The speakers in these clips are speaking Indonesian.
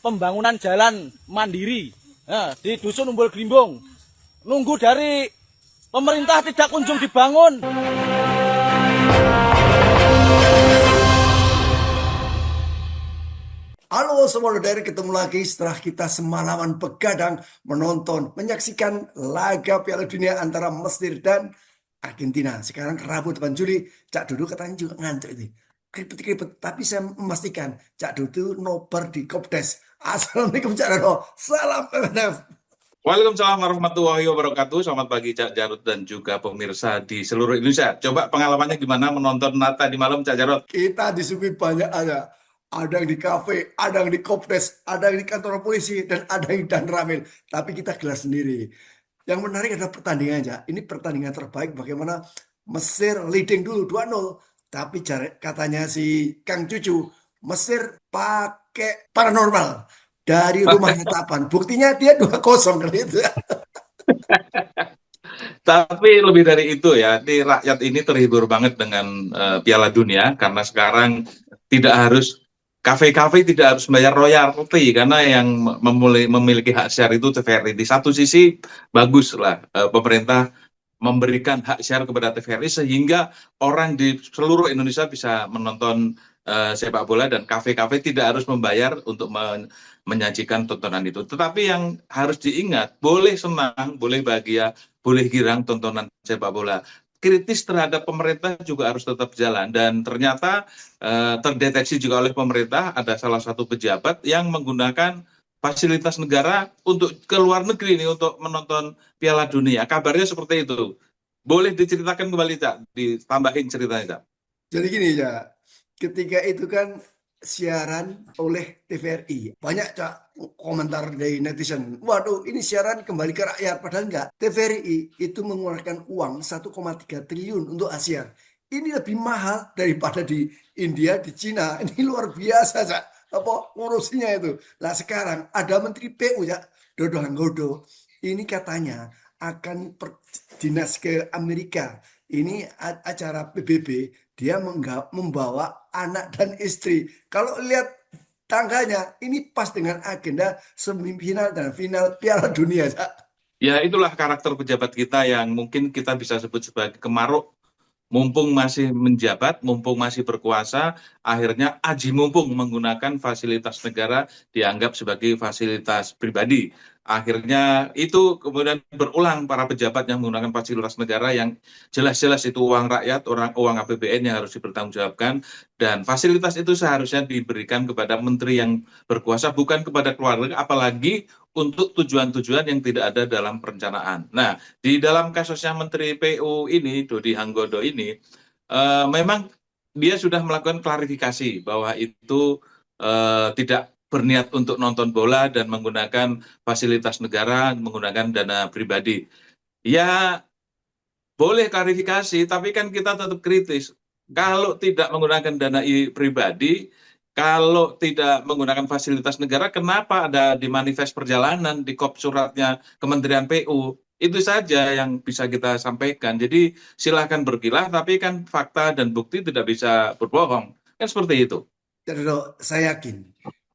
pembangunan jalan mandiri di Dusun Umbul Grimbung. Nunggu dari pemerintah tidak kunjung dibangun. Halo semua dari ketemu lagi setelah kita semalaman begadang menyaksikan laga Piala Dunia antara Mesir dan Argentina. Sekarang Rabu 8 Juli, Cak Dodo katanya juga ngantuk ini. Kripet-kripet, tapi saya memastikan Cak Dodo nobar di Kopdes. Assalamualaikum Cak Dodo, salam MNF. Waalaikumsalam warahmatullahi wabarakatuh. Selamat pagi Cak Jarod dan juga pemirsa di seluruh Indonesia. Coba pengalamannya gimana menonton Nata di malam Cak Jarod? Kita disuguhi banyak ada. Ada yang di kafe, ada yang di Kopdes, ada yang di kantor polisi, dan ada yang dan ramil. Tapi kita gelas sendiri. Yang menarik adalah pertandingan aja. Ini pertandingan terbaik bagaimana Mesir leading dulu 2-0. Tapi katanya si Kang Cucu, Mesir pakai paranormal dari rumah hatapan. Buktinya dia 2-0 kan itu. Tapi lebih dari itu ya, di rakyat ini terhibur banget dengan Piala Dunia karena sekarang tidak harus kafe-kafe tidak harus bayar royalti karena yang memiliki hak share itu TVRI. Di satu sisi bagus lah pemerintah memberikan hak share kepada TVRI sehingga orang di seluruh Indonesia bisa menonton sepak bola dan kafe-kafe tidak harus membayar untuk menyajikan tontonan itu. Tetapi yang harus diingat, boleh senang, boleh bahagia, boleh girang tontonan sepak bola. Kritis terhadap pemerintah juga harus tetap jalan dan ternyata terdeteksi juga oleh pemerintah ada salah satu pejabat yang menggunakan fasilitas negara untuk ke luar negeri nih untuk menonton Piala Dunia. Kabarnya seperti itu. Boleh diceritakan kembali Cak, ditambahin ceritanya Cak. Jadi gini ya, ketika itu kan siaran oleh TVRI. Banyak Cak komentar dari netizen. Waduh, ini siaran kembali ke rakyat. Padahal enggak. TVRI itu mengeluarkan uang 1,3 triliun untuk Asia. Ini lebih mahal daripada di India, di Cina. Ini luar biasa Cak. Apa ngurusinya itu. Lah sekarang ada Menteri PU ya, Dodo Hanggodo. Ini katanya akan dinas ke Amerika. Ini acara PBB, dia membawa anak dan istri. Kalau lihat tanggalnya, ini pas dengan agenda semifinal dan final Piala Dunia. Ya itulah karakter pejabat kita yang mungkin kita bisa sebut sebagai kemaruk. Mumpung masih menjabat, mumpung masih berkuasa, akhirnya aji mumpung menggunakan fasilitas negara dianggap sebagai fasilitas pribadi. Akhirnya itu kemudian berulang para pejabat yang menggunakan fasilitas negara yang jelas-jelas itu uang rakyat, uang APBN yang harus dipertanggungjawabkan, dan fasilitas itu seharusnya diberikan kepada menteri yang berkuasa, bukan kepada keluarga, apalagi untuk tujuan-tujuan yang tidak ada dalam perencanaan. Nah, di dalam kasusnya Menteri PU ini, Dodi Hanggodo ini, memang dia sudah melakukan klarifikasi bahwa itu tidak berniat untuk nonton bola dan menggunakan fasilitas negara, menggunakan dana pribadi. Ya, boleh klarifikasi, tapi kan kita tetap kritis. Kalau tidak menggunakan dana pribadi, kalau tidak menggunakan fasilitas negara, kenapa ada di manifest perjalanan, di kop suratnya Kementerian PU? Itu saja yang bisa kita sampaikan. Jadi silahkan berkilah, tapi kan fakta dan bukti tidak bisa berbohong. Kan seperti itu. Jadi saya yakin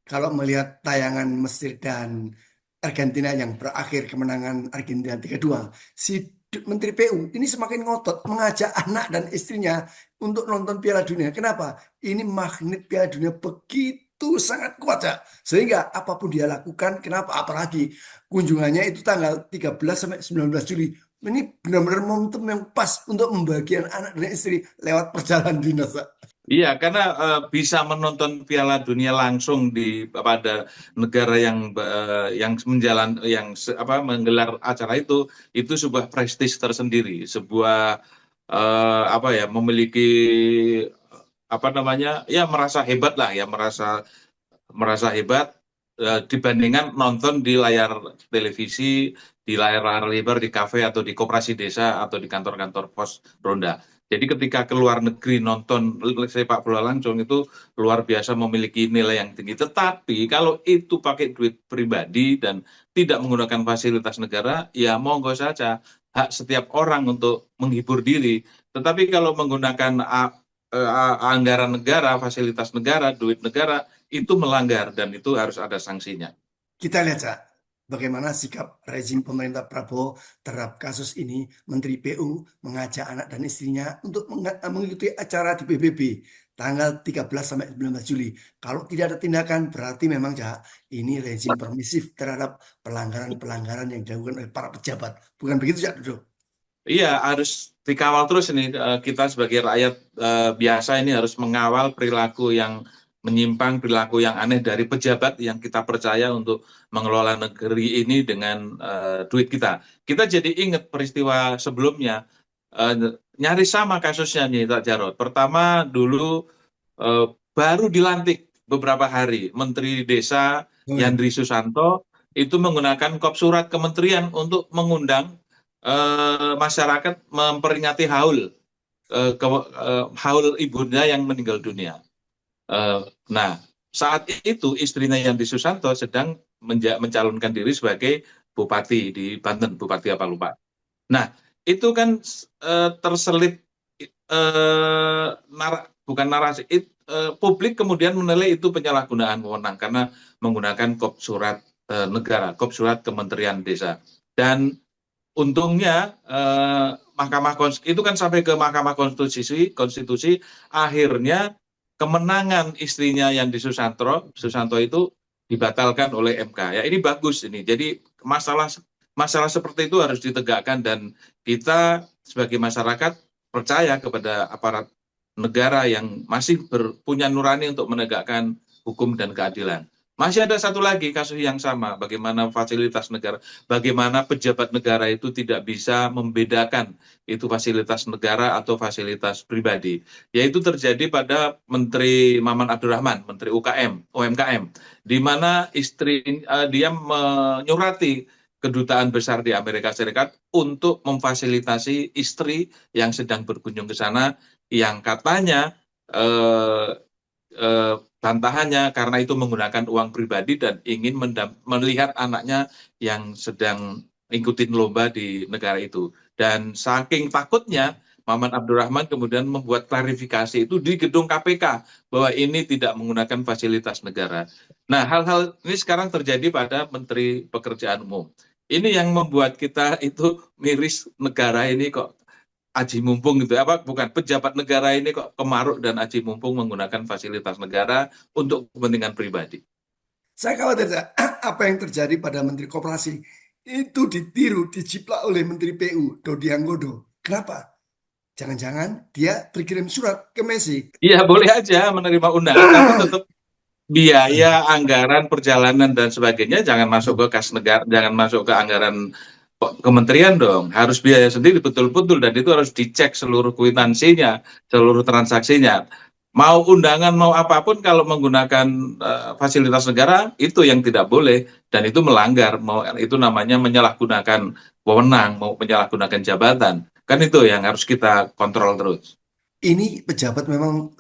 kalau melihat tayangan Mesir dan Argentina yang berakhir kemenangan Argentina 3-2, si Menteri PU ini semakin ngotot mengajak anak dan istrinya untuk nonton Piala Dunia. Kenapa? Ini magnet Piala Dunia begitu sangat kuat ya. Sehingga apapun dia lakukan, kenapa? Apalagi kunjungannya itu tanggal 13 sampai 19 Juli. Ini benar-benar momentum yang pas untuk membagikan anak dan istri lewat perjalanan dinas. Iya, karena bisa menonton Piala Dunia langsung pada negara yang menggelar acara itu sebuah prestis tersendiri, sebuah memiliki merasa hebat lah ya, merasa hebat dibandingkan nonton di layar televisi, di layar lebar di kafe atau di koperasi desa atau di kantor-kantor pos ronda. Jadi ketika ke luar negeri nonton sepak bola langsung itu luar biasa memiliki nilai yang tinggi. Tetapi kalau itu pakai duit pribadi dan tidak menggunakan fasilitas negara, ya monggo saja hak setiap orang untuk menghibur diri. Tetapi kalau menggunakan anggaran negara, fasilitas negara, duit negara, itu melanggar dan itu harus ada sanksinya. Kita lihat, Cak, bagaimana sikap rezim pemerintah Prabowo terhadap kasus ini. Menteri PU mengajak anak dan istrinya untuk mengikuti acara di PBB tanggal 13 sampai 19 Juli. Kalau tidak ada tindakan, berarti memang, Cak, ini rezim permisif terhadap pelanggaran-pelanggaran yang dilakukan oleh para pejabat. Bukan begitu, Cak Dodo? Iya, harus dikawal terus ini. Kita sebagai rakyat biasa ini harus mengawal perilaku yang menyimpang, perilaku yang aneh dari pejabat yang kita percaya untuk mengelola negeri ini dengan duit kita. Kita jadi ingat peristiwa sebelumnya, nyaris sama kasusnya nih, Pak Jarod. Pertama dulu baru dilantik beberapa hari, Menteri Desa Oh ya. Yandri Susanto itu menggunakan kop surat kementerian untuk mengundang masyarakat memperingati haul ibunda yang meninggal dunia. Nah, saat itu istrinya Yandri Susanto sedang mencalonkan diri sebagai bupati di Banten, bupati apa lupa. Nah, itu kan terselip bukan narasi, publik kemudian menilai itu penyalahgunaan wewenang karena menggunakan kop surat negara, kop surat Kementerian Desa. Dan untungnya Mahkamah Konstitusi itu kan sampai ke Mahkamah Konstitusi akhirnya kemenangan istrinya yang di Susanto itu dibatalkan oleh MK. Ya ini bagus ini. Jadi masalah seperti itu harus ditegakkan dan kita sebagai masyarakat percaya kepada aparat negara yang masih punya nurani untuk menegakkan hukum dan keadilan. Masih ada satu lagi kasus yang sama, bagaimana fasilitas negara, bagaimana pejabat negara itu tidak bisa membedakan itu fasilitas negara atau fasilitas pribadi. Yaitu terjadi pada Menteri Maman Abdurrahman, Menteri UMKM, di mana dia menyurati kedutaan besar di Amerika Serikat untuk memfasilitasi istri yang sedang berkunjung ke sana, yang katanya bantahannya karena itu menggunakan uang pribadi dan ingin melihat anaknya yang sedang ikutin lomba di negara itu. Dan saking takutnya, Maman Abdurrahman kemudian membuat klarifikasi itu di gedung KPK bahwa ini tidak menggunakan fasilitas negara. Nah, hal-hal ini sekarang terjadi pada Menteri Pekerjaan Umum. Ini yang membuat kita itu miris, negara ini kok aji mumpung gitu, bukan pejabat negara ini kok kemaruk dan aji mumpung menggunakan fasilitas negara untuk kepentingan pribadi. Saya khawatir, Cak, apa yang terjadi pada Menteri Koperasi itu ditiru, diciplak oleh Menteri PU, Dodi Anggodo. Kenapa? Jangan-jangan dia berkirim surat ke Messi. Iya, boleh aja menerima undangan, tapi tetap biaya, anggaran, perjalanan, dan sebagainya jangan masuk ke kas negara, jangan masuk ke anggaran kementerian dong. Harus biaya sendiri betul-betul, dan itu harus dicek seluruh kwitansinya, seluruh transaksinya. Mau undangan, mau apapun, kalau menggunakan fasilitas negara, itu yang tidak boleh, dan itu melanggar, itu namanya menyalahgunakan wewenang, mau menyalahgunakan jabatan. Kan itu yang harus kita kontrol terus. Ini pejabat memang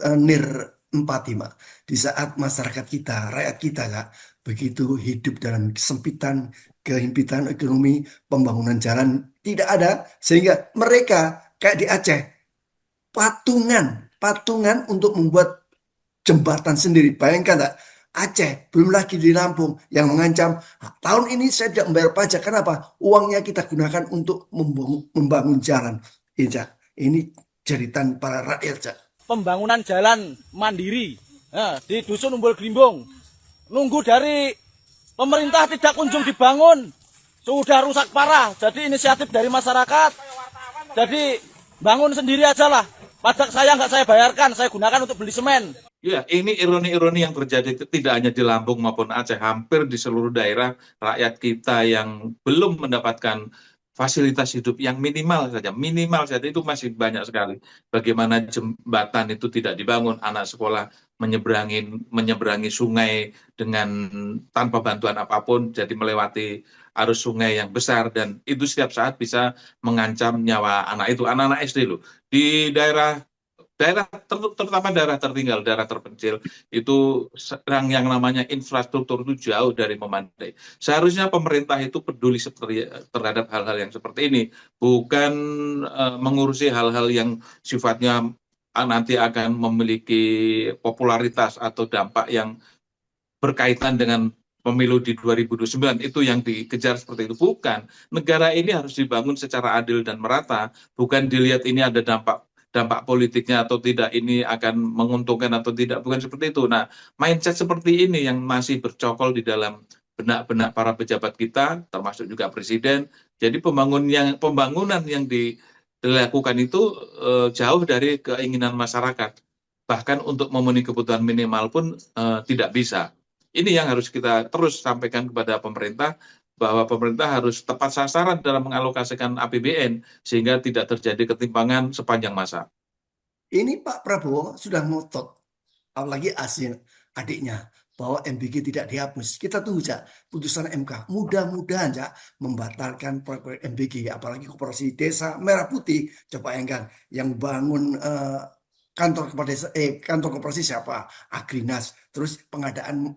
empati, Mak. Di saat masyarakat kita, rakyat kita, Kak, begitu hidup dalam kesempitan, kehimpitan ekonomi, pembangunan jalan tidak ada, sehingga mereka kayak di Aceh, patungan untuk membuat jembatan sendiri. Bayangkan tak? Aceh, belum lagi di Lampung yang mengancam, tahun ini saya tidak membayar pajak. Kenapa? Uangnya kita gunakan untuk membangun jalan. Ini, Cak, ini jeritan para rakyat, Cak. Pembangunan jalan mandiri di Dusun Umbul Grimbong. Nunggu dari pemerintah tidak kunjung dibangun. Sudah rusak parah. Jadi inisiatif dari masyarakat. Jadi bangun sendiri aja lah. Pajak saya nggak saya bayarkan, saya gunakan untuk beli semen. Ya, ini ironi-ironi yang terjadi tidak hanya di Lampung maupun Aceh, hampir di seluruh daerah rakyat kita yang belum mendapatkan fasilitas hidup yang minimal saja itu masih banyak sekali. Bagaimana jembatan itu tidak dibangun, anak sekolah menyeberangi sungai dengan tanpa bantuan apapun, jadi melewati arus sungai yang besar dan itu setiap saat bisa mengancam nyawa anak-anak SD loh. Di daerah terutama daerah tertinggal, daerah terpencil itu yang namanya infrastruktur itu jauh dari memadai. Seharusnya pemerintah itu peduli terhadap hal-hal yang seperti ini, bukan mengurusi hal-hal yang sifatnya nanti akan memiliki popularitas atau dampak yang berkaitan dengan pemilu di 2029 itu yang dikejar seperti itu. Bukan. Negara ini harus dibangun secara adil dan merata, bukan dilihat ini ada dampak politiknya atau tidak, ini akan menguntungkan atau tidak, bukan seperti itu. Nah, mindset seperti ini yang masih bercokol di dalam benak-benak para pejabat kita, termasuk juga presiden. Jadi pembangunan yang dilakukan itu jauh dari keinginan masyarakat. Bahkan untuk memenuhi kebutuhan minimal pun tidak bisa. Ini yang harus kita terus sampaikan kepada pemerintah, bahwa pemerintah harus tepat sasaran dalam mengalokasikan APBN sehingga tidak terjadi ketimpangan sepanjang masa. Ini Pak Prabowo sudah ngotot, apalagi adiknya, bahwa MBG tidak dihapus. Kita tunggu saja putusan MK. Mudah-mudahan ya membatalkan proyek MBG, apalagi koperasi desa Merah Putih. Coba bayangkan yang bangun kantor kepala desa, kantor koperasi siapa? Agrinas. Terus pengadaan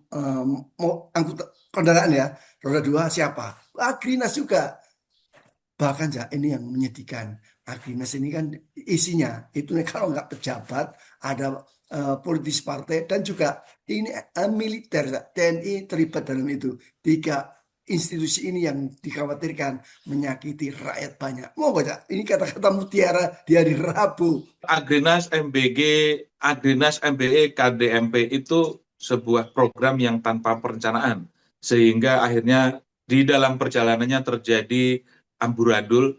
angkutan kendaraan ya, roda dua siapa? Agrinas juga. Bahkan ya ini yang menyedihkan. Agrinas ini kan isinya itu kalau nggak pejabat, ada politis partai dan juga ini militer, ya, TNI terlibat dalam itu. Tiga institusi ini yang dikhawatirkan menyakiti rakyat banyak. Mau baca ini kata-kata mutiara di hari Rabu. Agrinas, MBG, Agrinas, MBE, KDMP itu sebuah program yang tanpa perencanaan, sehingga akhirnya di dalam perjalanannya terjadi amburadul,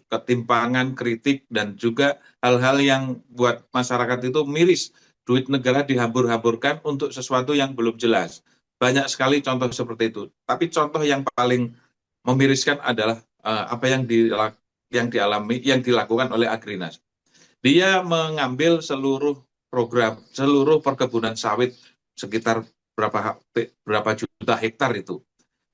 ketimpangan, kritik, dan juga hal-hal yang buat masyarakat itu miris. Duit negara dihambur-hamburkan untuk sesuatu yang belum jelas. Banyak sekali contoh seperti itu. Tapi contoh yang paling memiriskan adalah apa yang dilakukan oleh Agrinas. Dia mengambil seluruh program, seluruh perkebunan sawit sekitar berapa juta hektar itu.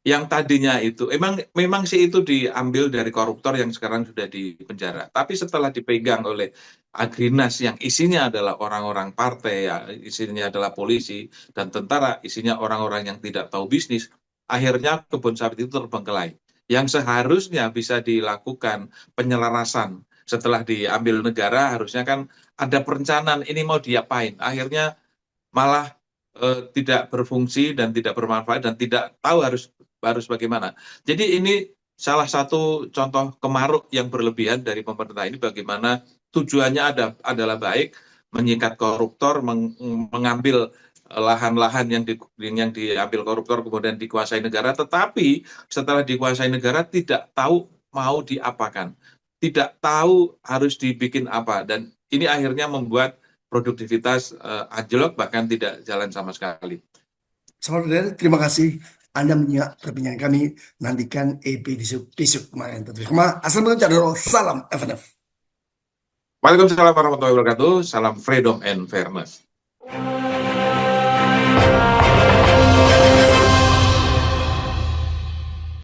Yang tadinya itu, memang sih itu diambil dari koruptor yang sekarang sudah di penjara. Tapi setelah dipegang oleh Agrinas yang isinya adalah orang-orang partai, ya, isinya adalah polisi dan tentara, isinya orang-orang yang tidak tahu bisnis, akhirnya kebun sawit itu terbengkelai. Yang seharusnya bisa dilakukan penyelarasan setelah diambil negara, harusnya kan ada perencanaan ini mau diapain. Akhirnya malah tidak berfungsi dan tidak bermanfaat dan tidak tahu harus bagaimana. Jadi ini salah satu contoh kemaruk yang berlebihan dari pemerintah ini, bagaimana tujuannya adalah baik, menyikat koruptor, mengambil lahan-lahan yang diambil koruptor kemudian dikuasai negara, tetapi setelah dikuasai negara tidak tahu mau diapakan, tidak tahu harus dibikin apa, dan ini akhirnya membuat produktivitas anjlok bahkan tidak jalan sama sekali. Saudara, terima kasih Anda menyimak perbincangan kami. Nantikan EP besok kemarin. Assalamualaikum, salam FNF. Waalaikumsalam warahmatullahi wabarakatuh. Salam freedom and fairness.